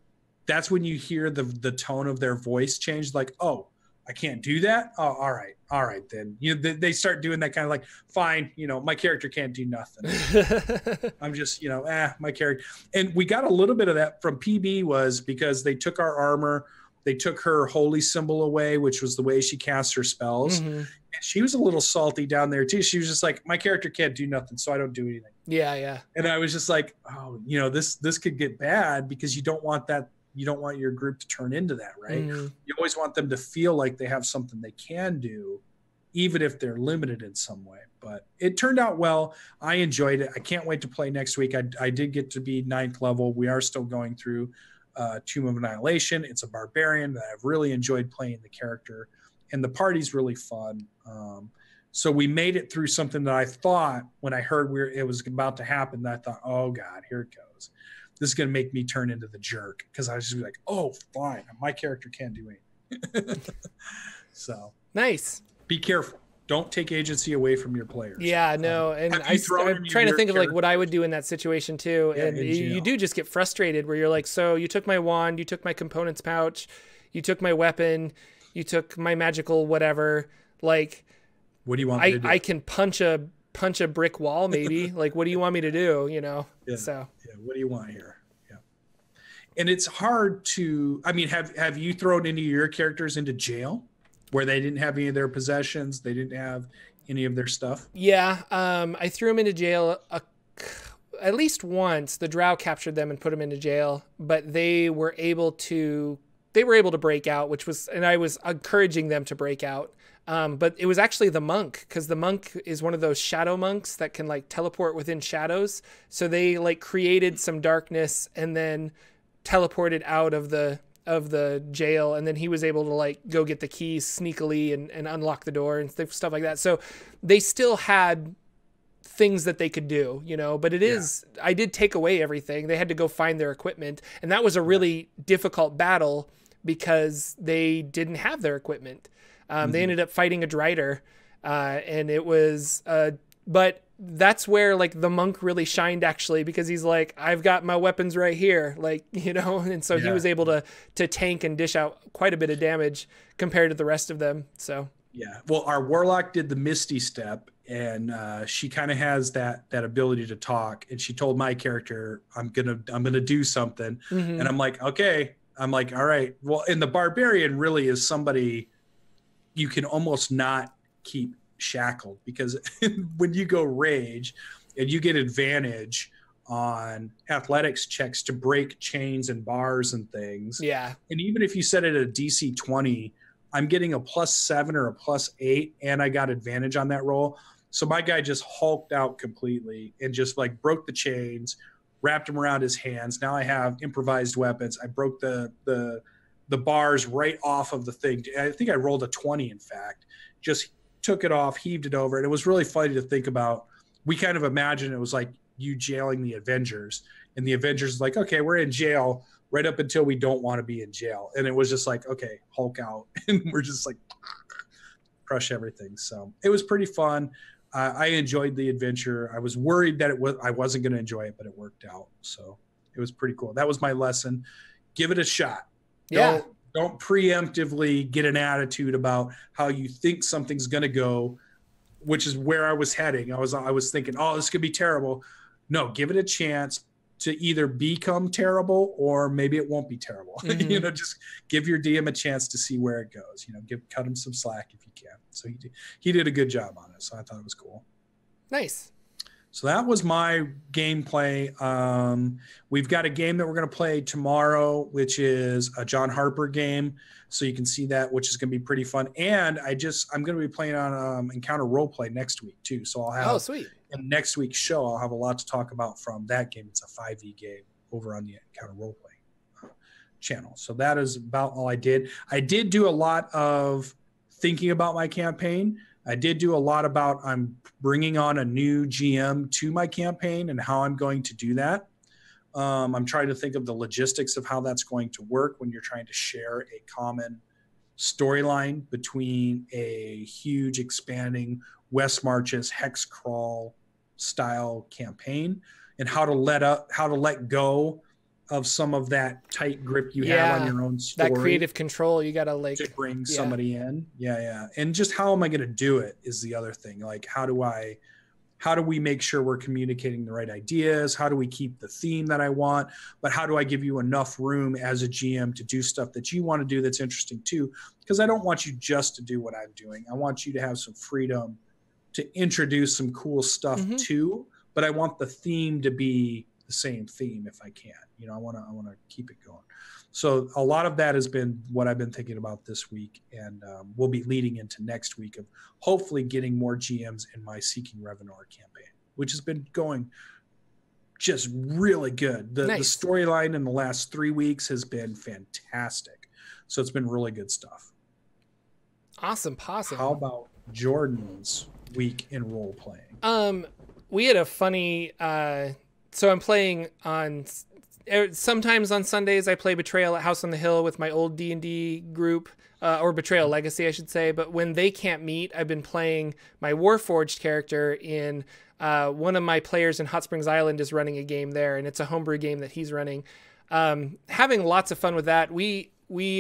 That's when you hear the tone of their voice change, like, oh, I can't do that. Oh, all right, then. They start doing that kind of like, fine, my character can't do nothing. I'm just, my character. And we got a little bit of that from PB was because they took our armor, they took her holy symbol away, which was the way she cast her spells. Mm-hmm. And she was a little salty down there too. She was just like, my character can't do nothing, so I don't do anything. Yeah. And I was just like, oh, this could get bad because you don't want that. You don't want your group to turn into that, right? Mm-hmm. You always want them to feel like they have something they can do, even if they're limited in some way. But it turned out well. I enjoyed it. I can't wait to play next week. I did get to be 9th level. We are still going through Tomb of Annihilation. It's a barbarian that I've really enjoyed playing the character, and the party's really fun. So we made it through something that I thought when I heard it was about to happen, that I thought, oh God, here it goes. This is going to make me turn into the jerk, because I was just like, oh, fine. My character can't do anything. So nice. Be careful. Don't take agency away from your players. Yeah, no. And I'm trying to think of like what I would do in that situation too. Yeah, and you do just get frustrated where you're like, so you took my wand, you took my components pouch, you took my weapon, you took my magical whatever. Like, what do you want me to do? I can punch a brick wall maybe. Like, what do you want me to do? Yeah. So what do you want here? Yeah. And it's hard to, have you thrown any of your characters into jail where they didn't have any of their possessions? They didn't have any of their stuff? Yeah. I threw them into jail at least once. The drow captured them and put them into jail, but they were able to break out, and I was encouraging them to break out. But it was actually the monk, because the monk is one of those shadow monks that can like teleport within shadows. So they like created some darkness and then teleported out of the jail. And then he was able to like go get the keys sneakily and unlock the door and stuff like that. So they still had things that they could do, but I did take away everything. They had to go find their equipment. And that was a really difficult battle because they didn't have their equipment. They ended up fighting a Drider, and it was, but that's where like the monk really shined actually, because he's like, I've got my weapons right here, like, and so he was able to tank and dish out quite a bit of damage compared to the rest of them. So yeah, well, our warlock did the Misty Step, and she kind of has that ability to talk, and she told my character, I'm gonna do something, and I'm like, okay, I'm like, all right, well, and the barbarian really is somebody you can almost not keep shackled, because when you go rage and you get advantage on athletics checks to break chains and bars and things. Yeah. And even if you set it at a DC 20, I'm getting a +7 or a +8, and I got advantage on that roll. So my guy just hulked out completely and just like broke the chains, wrapped them around his hands. Now I have improvised weapons. I broke the bars right off of the thing. I think I rolled a 20, in fact, just took it off, heaved it over. And it was really funny to think about. We kind of imagined it was like you jailing the Avengers, and the Avengers is like, okay, we're in jail right up until we don't want to be in jail. And it was just like, okay, Hulk out. And we're just like crush everything. So it was pretty fun. I enjoyed the adventure. I was worried that I wasn't going to enjoy it, but it worked out. So it was pretty cool. That was my lesson. Give it a shot. Yeah. Don't preemptively get an attitude about how you think something's going to go, which is where I was heading. I was thinking, oh, this could be terrible. No, give it a chance to either become terrible or maybe it won't be terrible. Mm-hmm. Just give your DM a chance to see where it goes. Cut him some slack if you can. So he did a good job on it. So I thought it was cool. Nice. So that was my gameplay. We've got a game that we're going to play tomorrow, which is a John Harper game. So you can see that, which is going to be pretty fun. And I'm going to be playing on Encounter Roleplay next week too. So I'll have, sweet. In next week's show, I'll have a lot to talk about from that game. It's a 5e game over on the Encounter Roleplay channel. So that is about all I did. I did do a lot of thinking about my campaign. I did do a lot about I'm bringing on a new GM to my campaign and how I'm going to do that. I'm trying to think of the logistics of how that's going to work when you're trying to share a common storyline between a huge expanding West Marches hex crawl style campaign, and how to let go of some of that tight grip you have on your own story. That creative control, you got to bring somebody in. Yeah. And just how am I going to do it is the other thing. Like, how do we make sure we're communicating the right ideas? How do we keep the theme that I want? But how do I give you enough room as a GM to do stuff that you want to do that's interesting too? Because I don't want you just to do what I'm doing. I want you to have some freedom to introduce some cool stuff too. But I want the theme to be the same theme if I can. I want to keep it going. So a lot of that has been what I've been thinking about this week, and we'll be leading into next week of hopefully getting more GMs in my Seeking Revenor campaign, which has been going just really good. The storyline in the last 3 weeks has been fantastic. So it's been really good stuff. Awesome possum. How about Jordan's week in role playing? We had a funny so I'm playing on sometimes on Sundays. I play Betrayal at House on the Hill with my old D&D group, or Betrayal Legacy, I should say. But when they can't meet, I've been playing my Warforged character in one of my players in Hot Springs Island is running a game there, and it's a homebrew game that he's running. Having lots of fun with that. We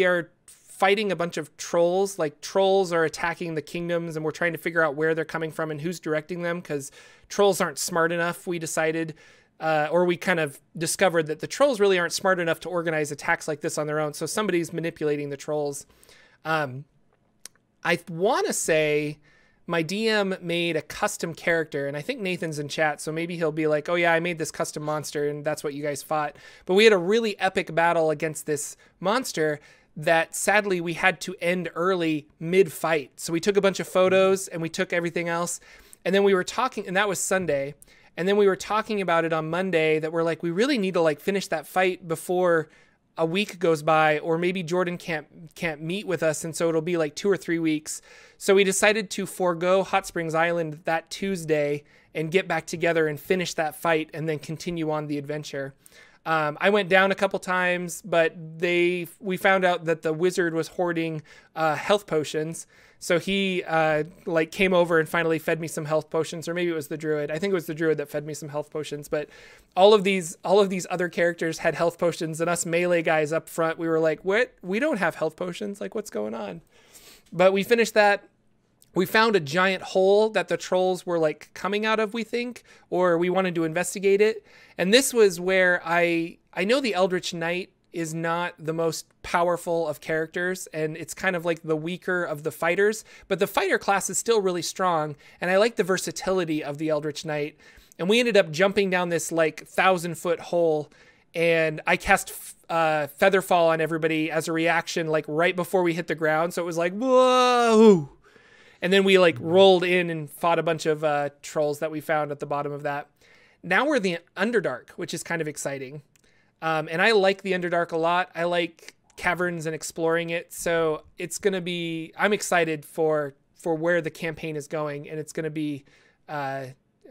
are fighting a bunch of trolls. Like, trolls are attacking the kingdoms, and we're trying to figure out where they're coming from and who's directing them, because trolls aren't smart enough, we decided. Or we kind of discovered that the trolls really aren't smart enough to organize attacks like this on their own. So somebody's manipulating the trolls. I want to say my DM made a custom character, and I think Nathan's in chat, so maybe he'll be like, oh yeah, I made this custom monster, and that's what you guys fought. But we had a really epic battle against this monster that sadly we had to end early mid-fight. So we took a bunch of photos and we took everything else. And then we were talking, and that was Sunday. And then we were talking about it on Monday that we're like, we really need to finish that fight before a week goes by, or maybe Jordan can't meet with us. And so it'll be 2 or 3 weeks. So we decided to forego Hot Springs Island that Tuesday and get back together and finish that fight and then continue on the adventure. I went down a couple times, but we found out that the wizard was hoarding health potions. So he came over and finally fed me some health potions, or maybe it was the druid. I think it was the druid that fed me some health potions. But all of these other characters had health potions, and us melee guys up front, we were like, "What? We don't have health potions. What's going on?" But we finished that. We found a giant hole that the trolls were coming out of, we think, or we wanted to investigate it. And this was where I know the Eldritch Knight is not the most powerful of characters, and it's kind of the weaker of the fighters, but the fighter class is still really strong, and I like the versatility of the Eldritch Knight. And we ended up jumping down this 1,000-foot hole, and I cast Featherfall on everybody as a reaction right before we hit the ground, so it was whoa! And then we rolled in and fought a bunch of trolls that we found at the bottom of that. Now we're the Underdark, which is kind of exciting. And I like the Underdark a lot. I like caverns and exploring it. So it's going to be, I'm excited for where the campaign is going. And it's going to be,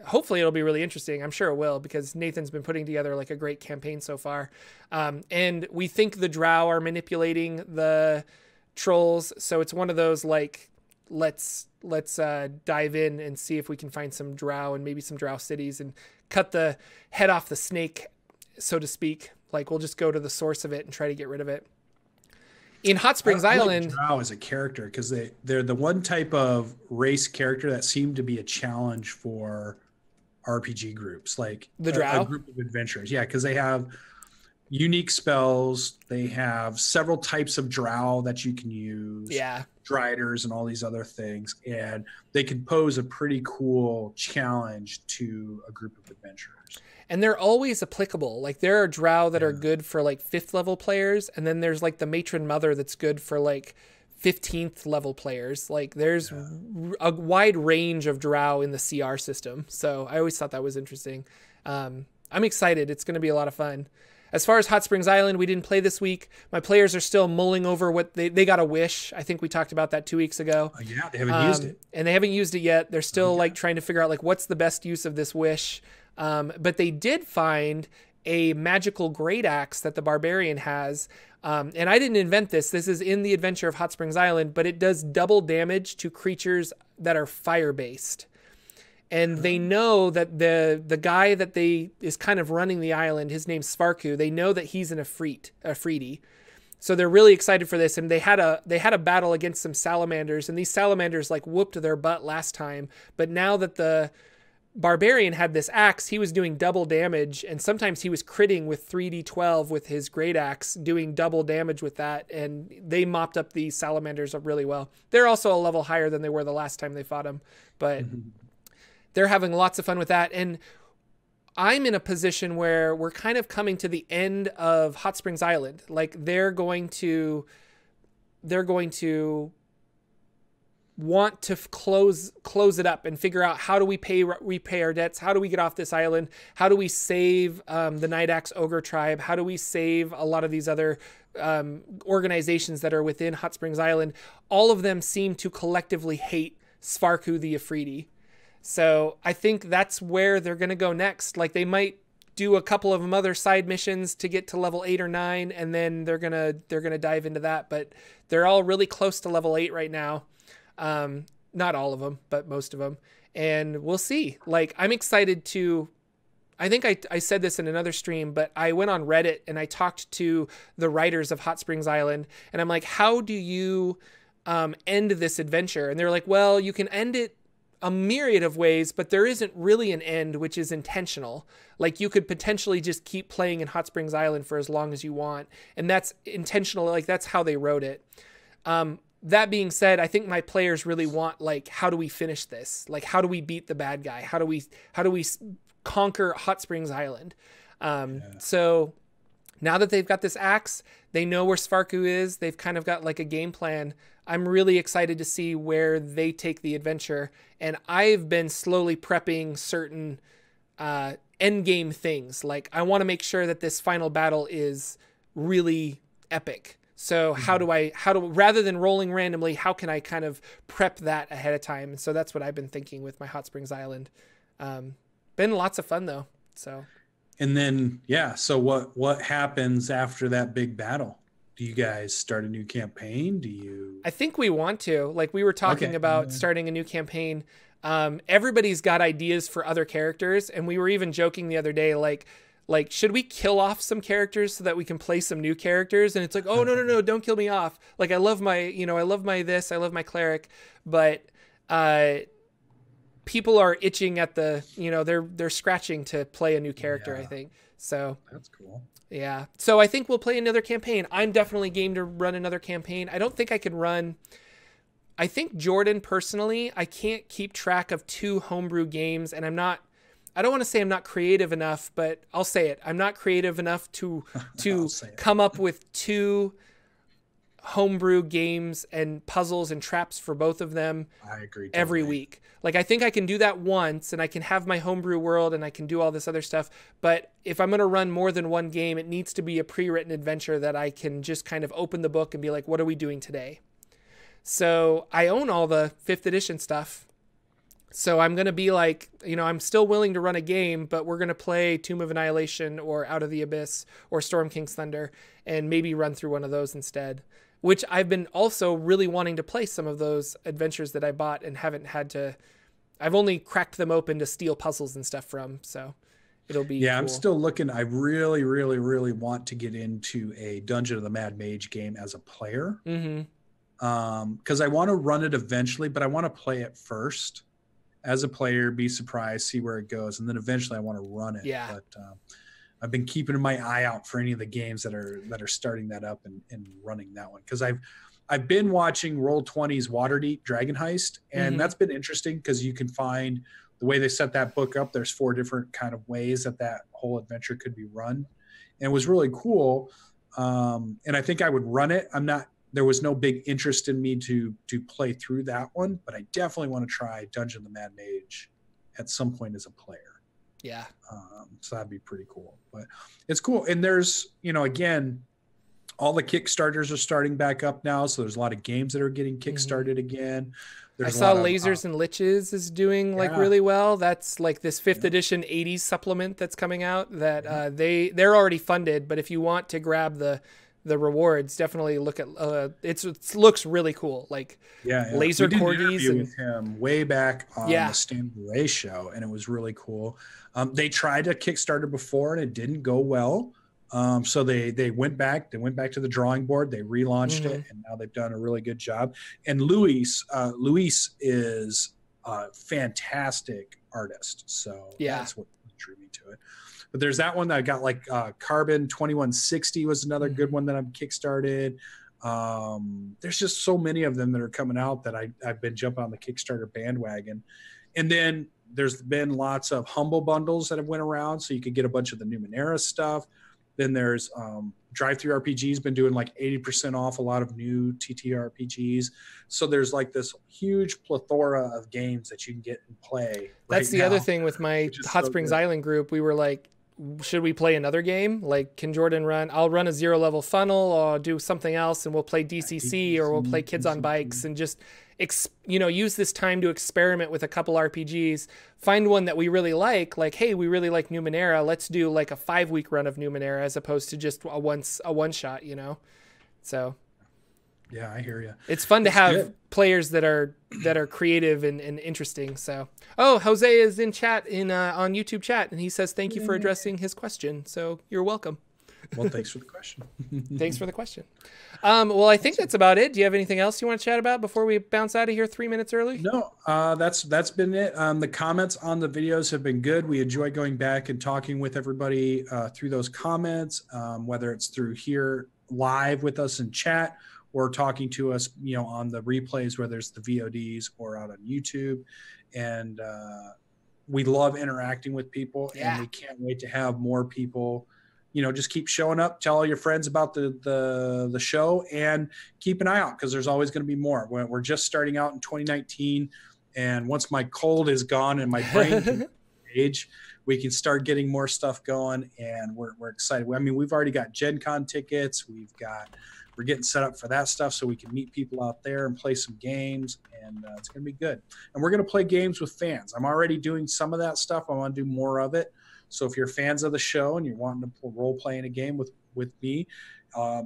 hopefully it'll be really interesting. I'm sure it will, because Nathan's been putting together a great campaign so far. And we think the drow are manipulating the trolls. So it's one of those let's dive in and see if we can find some drow and maybe some drow cities and cut the head off the snake, so to speak. Like, we'll just go to the source of it and try to get rid of it. In Hot Springs Island, like drow as a character, because they're the one type of race character that seem to be a challenge for RPG groups, like the drow, a group of adventurers. Yeah, because they have unique spells. They have several types of drow that you can use. Yeah, driders and all these other things, and they can pose a pretty cool challenge to a group of adventurers. And they're always applicable. Like, there are drow that are good for like 5th level players, and then there's like the matron mother that's good for like 15th level players. Like, there's a wide range of drow in the CR system. So I always thought that was interesting. I'm excited. It's going to be a lot of fun. As far as Hot Springs Island, we didn't play this week. My players are still mulling over what they got a wish. I think we talked about that 2 weeks ago. Yeah, they haven't used it. And they haven't used it yet. They're still like trying to figure out like what's the best use of this wish. But they did find a magical great axe that the barbarian has. And I didn't invent this. This is in the Adventure of Hot Springs Island, but it does double damage to creatures that are fire-based. And they know that the guy that is kind of running the island, his name's Svarku, they know that he's an Afridi. So they're really excited for this. And they had a battle against some salamanders, and these salamanders like whooped their butt last time. But now that the barbarian had this axe, he was doing double damage, and sometimes he was critting with 3d12 with his great axe, doing double damage with that, and they mopped up the salamanders up really well. They're also a level higher than they were the last time they fought him, but they're having lots of fun with that. And I'm in a position where we're kind of coming to the end of Hot Springs Island. Like, they're going to want to close it up and figure out, how do we repay our debts? How do we get off this island? How do we save the Night Axe Ogre tribe? How do we save a lot of these other organizations that are within Hot Springs Island? All of them seem to collectively hate Svarku the Afridi. So I think that's where they're going to go next. Like, they might do a couple of other side missions to get to level 8 or 9, and then they're going to dive into that, but they're all really close to level 8 right now. Not all of them, but most of them. And we'll see. Like, I'm excited I think I said this in another stream, but I went on Reddit and I talked to the writers of Hot Springs Island, and I'm like, how do you end this adventure? And they're like, well, you can end it a myriad of ways, but there isn't really an end, which is intentional. Like, you could potentially just keep playing in Hot Springs Island for as long as you want. And that's intentional. Like, that's how they wrote it. That being said, I think my players really want, like, how do we finish this? Like, how do we beat the bad guy? How do we conquer Hot Springs Island? So now that they've got this axe, they know where Svarku is. They've kind of got like a game plan. I'm really excited to see where they take the adventure. And I've been slowly prepping certain end game things. Like, I want to make sure that this final battle is really epic. So rather than rolling randomly, how can I kind of prep that ahead of time? And so that's what I've been thinking with my Hot Springs Island. Been lots of fun though. So. And then, so what happens after that big battle? Do you guys start a new campaign? I think we want to. Like, we were talking about starting a new campaign. Everybody's got ideas for other characters, and we were even joking the other day, like, should we kill off some characters so that we can play some new characters? And it's like, oh, no, don't kill me off. Like, I love my cleric, but people are itching at they're scratching to play a new character, I think. So that's cool. Yeah. So I think we'll play another campaign. I'm definitely game to run another campaign. I don't think I can run. I think Jordan, personally, I can't keep track of 2 homebrew games, and I don't want to say I'm not creative enough, but I'll say it. I'm not creative enough to come up with 2 homebrew games and puzzles and traps for both of them. I agree. Totally. Every week. Like, I think I can do that once, and I can have my homebrew world, and I can do all this other stuff. But if I'm going to run more than one game, it needs to be a pre-written adventure that I can just kind of open the book and be like, what are we doing today? So I own all the 5th edition stuff. So I'm going to be like, I'm still willing to run a game, but we're going to play Tomb of Annihilation or Out of the Abyss or Storm King's Thunder and maybe run through one of those instead. which I've been also really wanting to play some of those adventures that I bought and haven't had to. I've only cracked them open to steal puzzles and stuff from, so it'll be cool. I'm still looking. I really, really, really want to get into a Dungeon of the Mad Mage game as a player. Because I want to run it eventually, but I want to play it first as a player, be surprised, see where it goes, and then eventually I want to run it. Yeah. But I've been keeping my eye out for any of the games that are starting that up and running that one, because I've been watching Roll20's Waterdeep Dragon Heist, and that's been interesting because you can find the way they set that book up. There's 4 different kind of ways that whole adventure could be run, and it was really cool. And I think I would run it. There was no big interest in me to play through that one, but I definitely want to try Dungeon of the Mad Mage at some point as a player. Yeah. So that'd be pretty cool, but it's cool. And there's, again, all the Kickstarters are starting back up now. So there's a lot of games that are getting Kickstarted again. I saw Lasers and Liches is doing really well. That's like this 5th edition 80s supplement that's coming out that they're already funded. But if you want to grab the rewards, definitely look at it looks really cool, like laser corgis. With him way back on the SMD&DShow show, and it was really cool. They tried a Kickstarter before and it didn't go well, so they went back to the drawing board, they relaunched it, and now they've done a really good job. And Luis is a fantastic artist, so that's what drew me to it. But there's that one that I got, like Carbon 2160 was another good one that I'm kickstarted. There's just so many of them that are coming out that I've been jumping on the Kickstarter bandwagon. And then there's been lots of humble bundles that have went around, so you could get a bunch of the Numenera stuff. Then there's Drive-Thru RPG's been doing like 80% off a lot of new TTRPGs. So there's like this huge plethora of games that you can get and play. That's the other thing with my Hot Springs Island group. We were like, should we play another game? Like, can Jordan run? I'll run a 0-level funnel, or I'll do something else, and we'll play DCC, or we'll play Kids on Bikes, and just use this time to experiment with a couple RPGs. Find one that we really like, hey, we really like Numenera. Let's do like a 5-week run of Numenera as opposed to just a one shot. So. Yeah, I hear you. It's fun to have players that are creative and interesting. So, Jose is in chat on YouTube chat, and he says thank you for addressing his question. So you're welcome. Well, thanks for the question. Thanks for the question. Well, I think that's about it. Do you have anything else you want to chat about before we bounce out of here 3 minutes early? No, that's been it. The comments on the videos have been good. We enjoy going back and talking with everybody through those comments, whether it's through here live with us in chat, or talking to us, on the replays, whether it's the VODs or out on YouTube. And we love interacting with people, and we can't wait to have more people, just keep showing up, tell all your friends about the show, and keep an eye out, because there's always going to be more. We're just starting out in 2019. And once my cold is gone and my brain can age, we can start getting more stuff going, and we're excited. I mean, we've already got Gen Con tickets. We're getting set up for that stuff so we can meet people out there and play some games, and it's going to be good. And we're going to play games with fans. I'm already doing some of that stuff. I want to do more of it. So if you're fans of the show and you're wanting to role play in a game with me,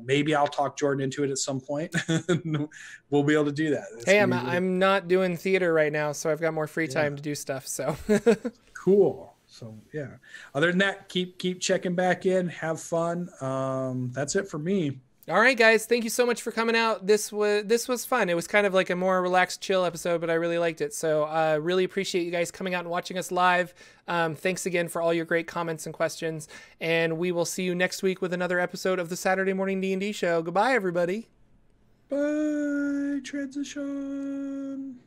maybe I'll talk Jordan into it at some point. We'll be able to do that. Hey, I'm not doing theater right now, so I've got more free time to do stuff. So cool. So other than that, keep checking back in, have fun. That's it for me. All right, guys, thank you so much for coming out. This was fun. It was kind of like a more relaxed, chill episode, but I really liked it. So really appreciate you guys coming out and watching us live. Thanks again for all your great comments and questions. And we will see you next week with another episode of the Saturday Morning D&D Show. Goodbye, everybody. Bye. Transition.